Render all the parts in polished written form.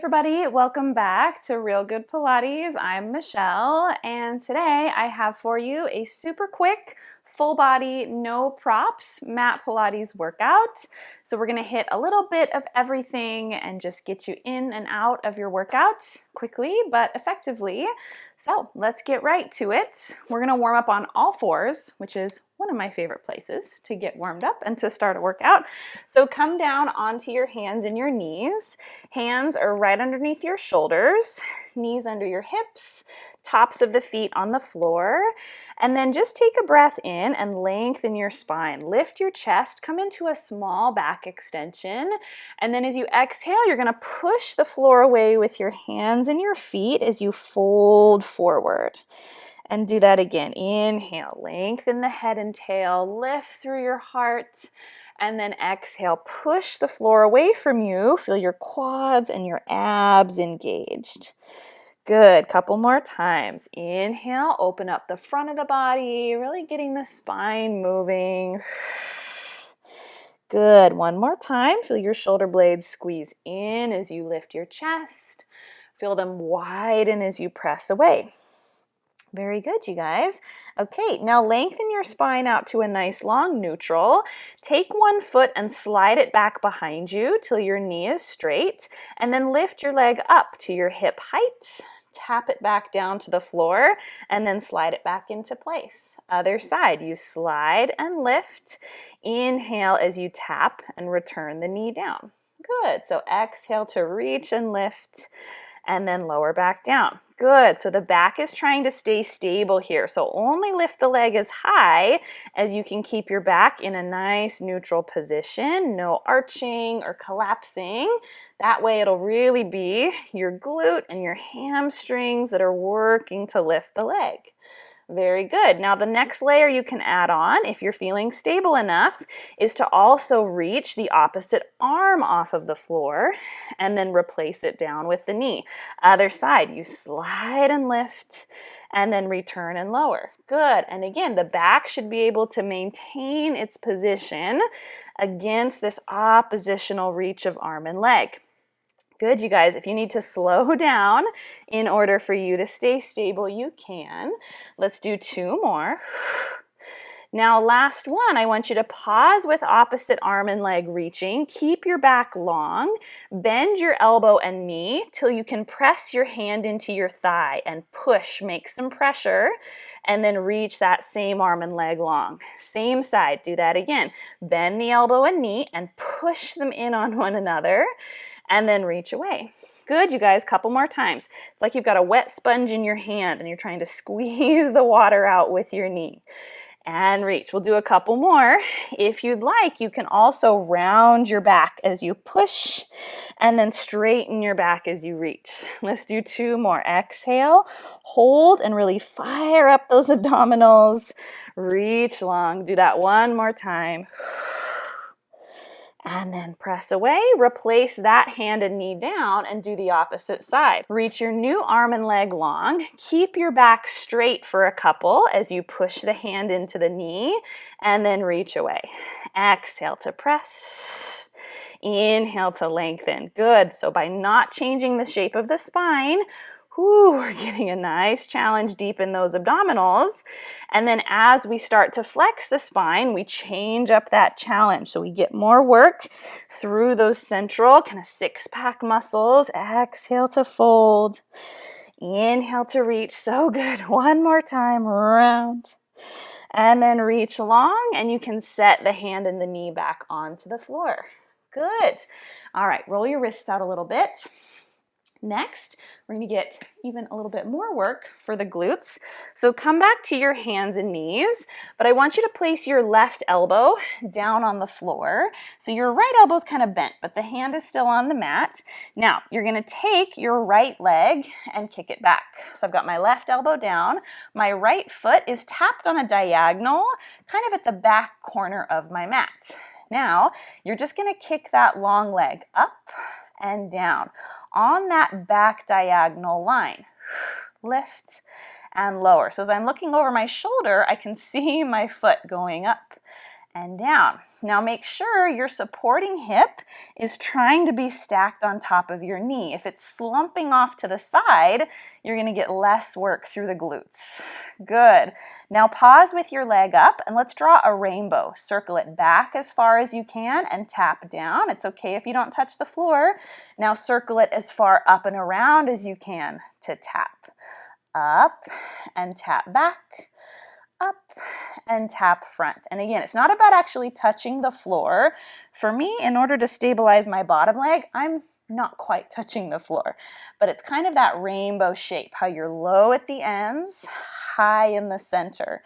everybody, welcome back to Real Good Pilates. I'm Michelle, and today I have for you a super quick, full body, no props mat Pilates workout. So we're gonna hit a little bit of everything and just get you in and out of your workout quickly but effectively. So let's get right to it. We're gonna warm up on all fours, which is one of my favorite places to get warmed up and to start a workout. So come down onto your hands and your knees. Hands are right underneath your shoulders, knees under your hips, tops of the feet on the floor. And then just take a breath in and lengthen your spine. Lift your chest, come into a small back extension. And then as you exhale, you're gonna push the floor away with your hands and your feet as you fold forward. And do that again. Inhale, lengthen the head and tail, lift through your heart. And then exhale, push the floor away from you. Feel your quads and your abs engaged. Good, couple more times. Inhale, open up the front of the body, really getting the spine moving. Good, one more time. Feel your shoulder blades squeeze in as you lift your chest. Feel them widen as you press away. Very good, you guys. Okay, now lengthen your spine out to a nice long neutral. Take one foot and slide it back behind you till your knee is straight, and then lift your leg up to your hip height. Tap it back down to the floor, and then slide it back into place. Other side, you slide and lift. Inhale as you tap and return the knee down. Good, so exhale to reach and lift, and then lower back down. Good, so the back is trying to stay stable here. So only lift the leg as high as you can keep your back in a nice neutral position. No arching or collapsing. That way it'll really be your glute and your hamstrings that are working to lift the leg. Very good. Now the next layer you can add on, if you're feeling stable enough, is to also reach the opposite arm off of the floor and then replace it down with the knee. Other side, you slide and lift and then return and lower. Good. And again, the back should be able to maintain its position against this oppositional reach of arm and leg. Good, you guys. If you need to slow down in order for you to stay stable, you can. Let's do two more. Now, last one, I want you to pause with opposite arm and leg reaching. Keep your back long. Bend your elbow and knee till you can press your hand into your thigh and push. Make some pressure and then reach that same arm and leg long. Same side. Do that again. Bend the elbow and knee and push them in on one another. And then reach away. Good, you guys, couple more times. It's like you've got a wet sponge in your hand and you're trying to squeeze the water out with your knee. And reach. We'll do a couple more. If you'd like, you can also round your back as you push and then straighten your back as you reach. Let's do two more. Exhale, hold, and really fire up those abdominals. Reach long. Do that one more time. And then press away, replace that hand and knee down and do the opposite side. Reach your new arm and leg long. Keep your back straight for a couple as you push the hand into the knee and then reach away. Exhale to press. Inhale to lengthen. Good. So by not changing the shape of the spine, we're getting a nice challenge deep in those abdominals. And then as we start to flex the spine, we change up that challenge. So we get more work through those central kind of six-pack muscles. Exhale to fold. Inhale to reach. So good. One more time. Round. And then reach long. And you can set the hand and the knee back onto the floor. Good. All right. Roll your wrists out a little bit. Next, we're going to get even a little bit more work for the glutes. So come back to your hands and knees, but I want you to place your left elbow down on the floor. So your right elbow is kind of bent, but the hand is still on the mat. Now, you're going to take your right leg and kick it back. So I've got my left elbow down. My right foot is tapped on a diagonal, kind of at the back corner of my mat. Now, you're just going to kick that long leg up and down on that back diagonal line. Lift and lower. So as I'm looking over my shoulder, I can see my foot going up and down. Now make sure your supporting hip is trying to be stacked on top of your knee. If it's slumping off to the side, you're going to get less work through the glutes. Good. Now pause with your leg up and let's draw a rainbow. Circle it back as far as you can and tap down. It's okay if you don't touch the floor. Now circle it as far up and around as you can to tap. Up and tap back. Up and tap front. And again, it's not about actually touching the floor. For me, in order to stabilize my bottom leg, I'm not quite touching the floor, but it's kind of that rainbow shape, how you're low at the ends, high in the center.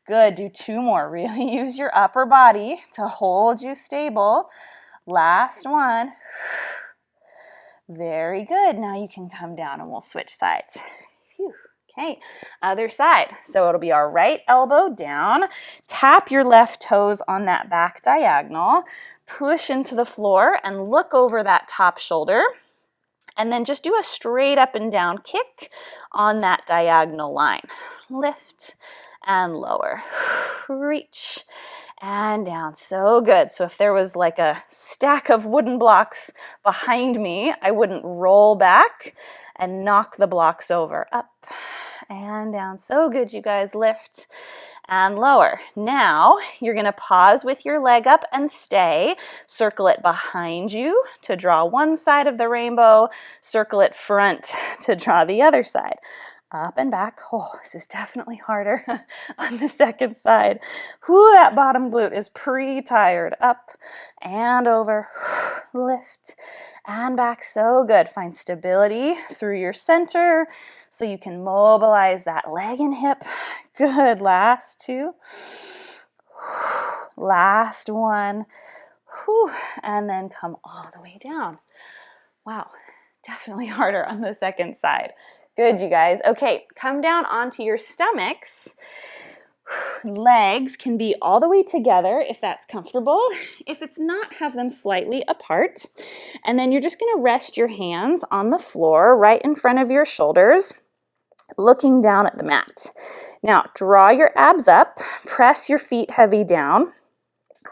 Good, do 2 more. Really use your upper body to hold you stable. Last one. Very good. Now you can come down and we'll switch sides. Phew. Okay, other side. So it'll be our right elbow down. Tap your left toes on that back diagonal. Push into the floor and look over that top shoulder. And then just do a straight up and down kick on that diagonal line. Lift and lower. Reach and down. So good. So if there was like a stack of wooden blocks behind me, I wouldn't roll back and knock the blocks over. Up and down. So good, you guys. Lift and lower. Now you're going to pause with your leg up and stay. Circle it behind you to draw one side of the rainbow. Circle it front to draw the other side. Up and back. Oh, this is definitely harder on the second side. Whew, that bottom glute is pre-tired. Up and over. Lift and back. So good. Find stability through your center so you can mobilize that leg and hip. Good. Last 2. Last 1. Whew. And then come all the way down. Wow. Definitely harder on the second side. Good, you guys. Okay, come down onto your stomachs. Legs can be all the way together if that's comfortable. If it's not, have them slightly apart. And then you're just going to rest your hands on the floor right in front of your shoulders, looking down at the mat. Now, draw your abs up, press your feet heavy down.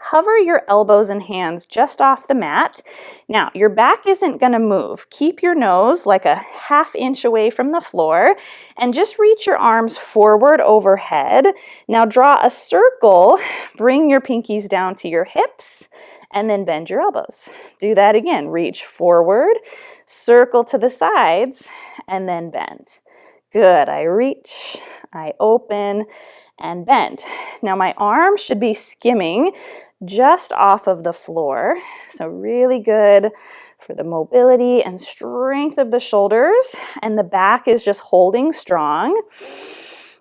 Hover your elbows and hands just off the mat. Now, your back isn't going to move. Keep your nose like a 1/2 inch away from the floor and just reach your arms forward overhead. Now, draw a circle. Bring your pinkies down to your hips and then bend your elbows. Do that again. Reach forward, circle to the sides, and then bend. Good. I reach, I open, and bend. Now, my arm should be skimming just off of the floor. So really good for the mobility and strength of the shoulders, and the back is just holding strong.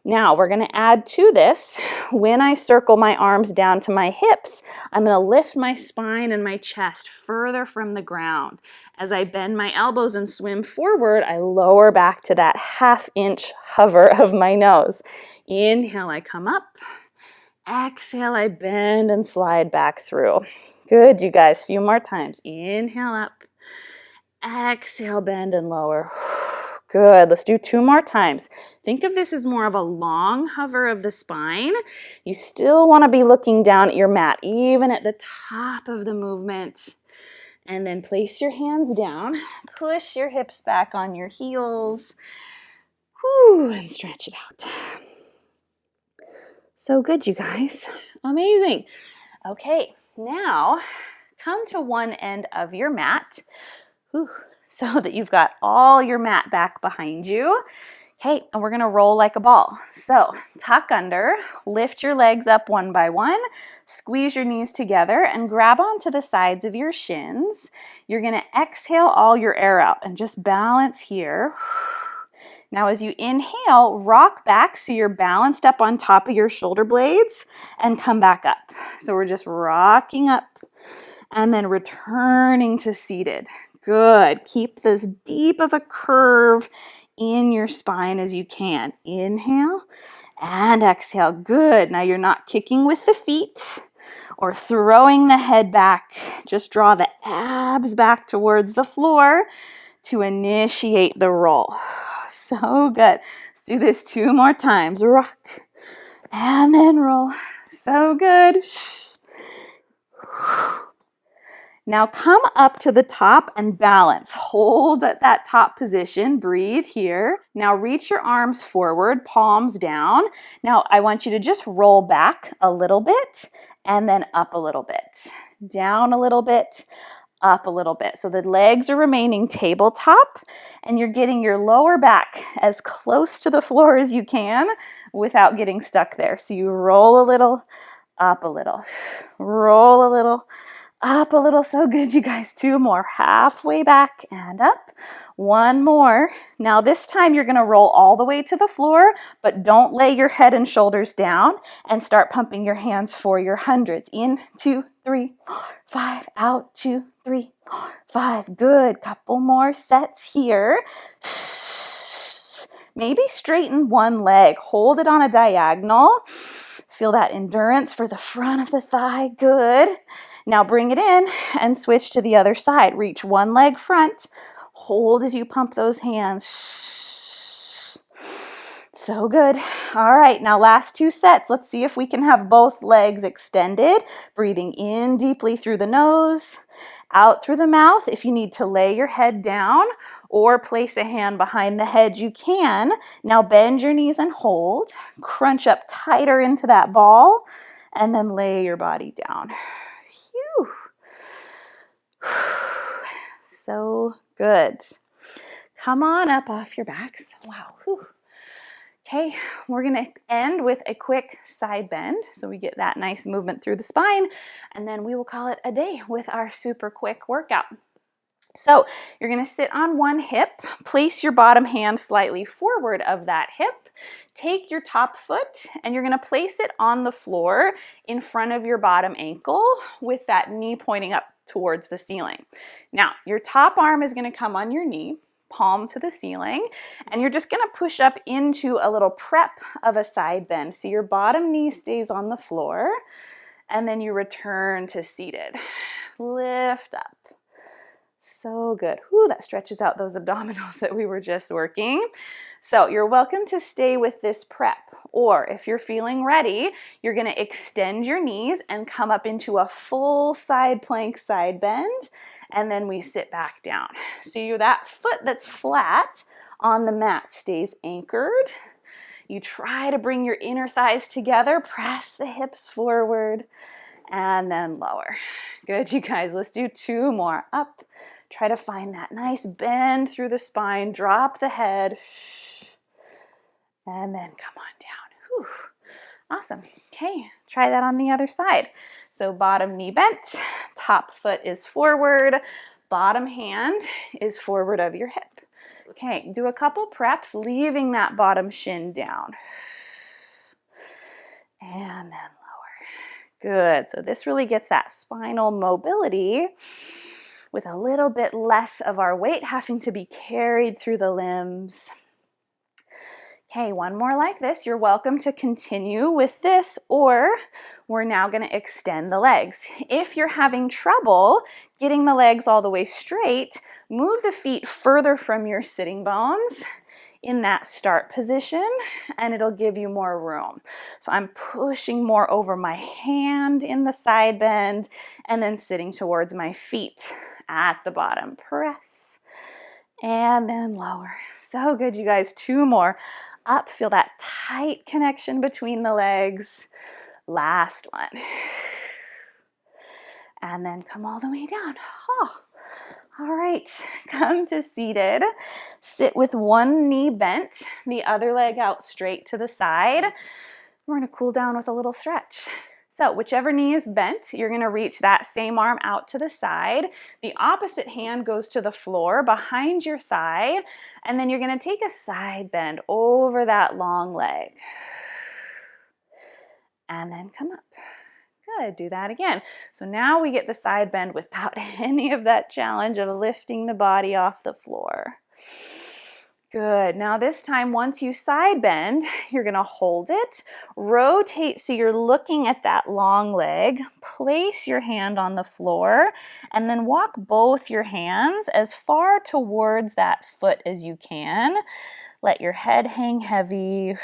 Now we're going to add to this, when I circle my arms down to my hips, I'm going to lift my spine and my chest further from the ground. As I bend my elbows and swim forward, I lower back to that 1/2 inch hover of my nose. Inhale, I come up. Exhale, I bend and slide back through. Good, you guys. Few more times. Inhale up. Exhale, bend and lower. Good. Let's do 2 more times. Think of this as more of a long hover of the spine. You still want to be looking down at your mat, even at the top of the movement. And then place your hands down. Push your hips back on your heels. Whew, and stretch it out. So good, you guys. Amazing. Okay, now come to one end of your mat. Whew, so that you've got all your mat back behind you. Okay, and we're going to roll like a ball. So tuck under, lift your legs up one by one, squeeze your knees together, and grab onto the sides of your shins. You're going to exhale all your air out and just balance here. Now as you inhale, rock back so you're balanced up on top of your shoulder blades and come back up. So we're just rocking up and then returning to seated. Good. Keep this deep of a curve in your spine as you can. Inhale and exhale. Good. Now you're not kicking with the feet or throwing the head back. Just draw the abs back towards the floor to initiate the roll. So good. Let's do this 2 more times. Rock and then roll. So good. Now come up to the top and balance. Hold at that top position. Breathe here. Now reach your arms forward, palms down. Now I want you to just roll back a little bit and then up a little bit. Down a little bit, up a little bit. So the legs are remaining tabletop and you're getting your lower back as close to the floor as you can without getting stuck there. So you roll a little, up a little, roll a little, up a little. So good, you guys. 2 more. Halfway back and up. 1 more. Now this time you're going to roll all the way to the floor, but don't lay your head and shoulders down, and start pumping your hands for your hundreds. In, 2, 3, 4, 5. Out, 2, 3, 4, 5. Good. Couple more sets here. Maybe straighten one leg. Hold it on a diagonal. Feel that endurance for the front of the thigh. Good. Now bring it in and switch to the other side. Reach one leg front. Hold as you pump those hands. So good. All right, now last 2 sets. Let's see if we can have both legs extended. Breathing in deeply through the nose, out through the mouth. If you need to lay your head down or place a hand behind the head, you can. Now bend your knees and hold. Crunch up tighter into that ball, and then lay your body down. Phew. So good. Come on up off your backs. Wow. Whew. Okay, we're going to end with a quick side bend so we get that nice movement through the spine, and then we will call it a day with our super quick workout. So you're going to sit on one hip, place your bottom hand slightly forward of that hip, take your top foot, and you're going to place it on the floor in front of your bottom ankle with that knee pointing up towards the ceiling. Now, your top arm is going to come on your knee, palm to the ceiling, and you're just going to push up into a little prep of a side bend. So your bottom knee stays on the floor, and then you return to seated. Lift up. So good. Whew, that stretches out those abdominals that we were just working. So you're welcome to stay with this prep, or if you're feeling ready, you're going to extend your knees and come up into a full side plank side bend, and then we sit back down. So that foot that's flat on the mat stays anchored. You try to bring your inner thighs together, press the hips forward, and then lower. Good, you guys. Let's do 2 more. Up. Try to find that nice bend through the spine. Drop the head. And then come on down. Whew. Awesome. Okay, try that on the other side. So bottom knee bent, top foot is forward, bottom hand is forward of your hip. Okay, do a couple preps, leaving that bottom shin down. And then lower. Good. So this really gets that spinal mobility with a little bit less of our weight having to be carried through the limbs. Okay, 1 more like this. You're welcome to continue with this, or we're now going to extend the legs. If you're having trouble getting the legs all the way straight, move the feet further from your sitting bones in that start position, and it'll give you more room. So I'm pushing more over my hand in the side bend, and then sitting towards my feet at the bottom. Press, and then lower. So good, you guys. 2 more. Up, feel that tight connection between the legs. Last one. And then come all the way down. Oh. All right, come to seated. Sit with one knee bent, the other leg out straight to the side. We're going to cool down with a little stretch. So whichever knee is bent, you're going to reach that same arm out to the side. The opposite hand goes to the floor behind your thigh, and then you're going to take a side bend over that long leg. And then come up. Good, do that again. So now we get the side bend without any of that challenge of lifting the body off the floor. Good. Now this time, once you side bend, you're going to hold it, rotate so you're looking at that long leg, place your hand on the floor, and then walk both your hands as far towards that foot as you can. Let your head hang heavy.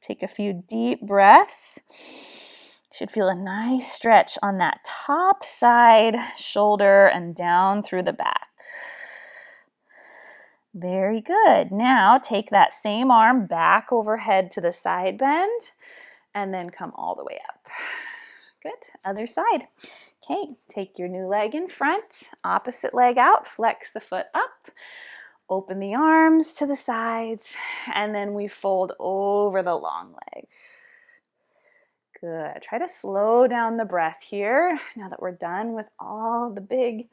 Take a few deep breaths. Should feel a nice stretch on that top side shoulder and down through the back. Very good. Now take that same arm back overhead to the side bend and then come all the way up. Good. Other side. Okay, take your new leg in front, opposite leg out, flex the foot up, open the arms to the sides, and then we fold over the long leg. Good. Try to slow down the breath here. Now that we're done with all the big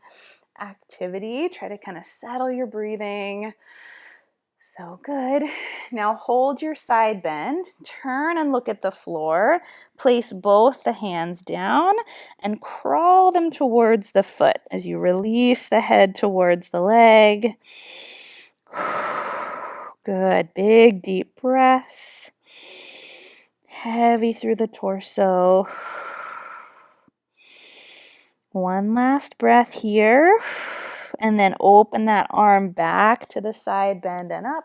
activity, try to kind of settle your breathing. So good. Now hold your side bend, turn and look at the floor, place both the hands down and crawl them towards the foot as you release the head towards the leg. Good. Big deep breaths. Heavy through the torso. One last breath here. And then open that arm back to the side bend and up.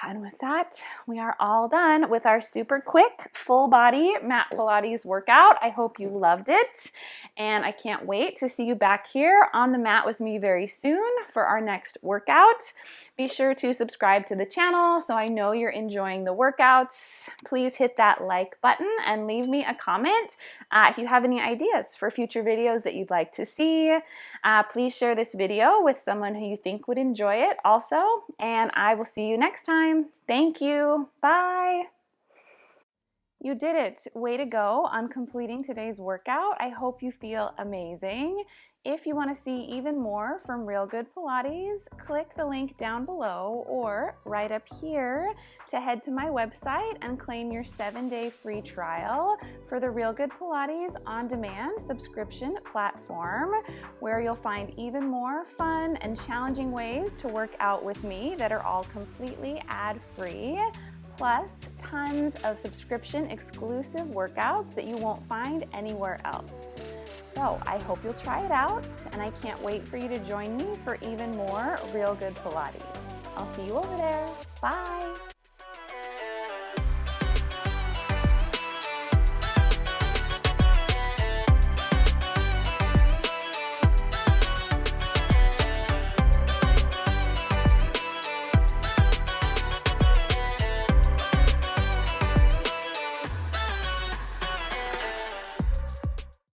And with that, we are all done with our super quick full body mat Pilates workout. I hope you loved it. And I can't wait to see you back here on the mat with me very soon for our next workout. Be sure to subscribe to the channel so I know you're enjoying the workouts. Please hit that like button and leave me a comment if you have any ideas for future videos that you'd like to see. Please share this video with someone who you think would enjoy it also. And I will see you next time. Thank you. Bye. You did it. Way to go on completing today's workout. I hope you feel amazing. If you want to see even more from Real Good Pilates, click the link down below or right up here to head to my website and claim your 7-day free trial for the Real Good Pilates on-demand subscription platform, where you'll find even more fun and challenging ways to work out with me that are all completely ad-free. Plus tons of subscription exclusive workouts that you won't find anywhere else. So I hope you'll try it out, and I can't wait for you to join me for even more Real Good Pilates. I'll see you over there. Bye.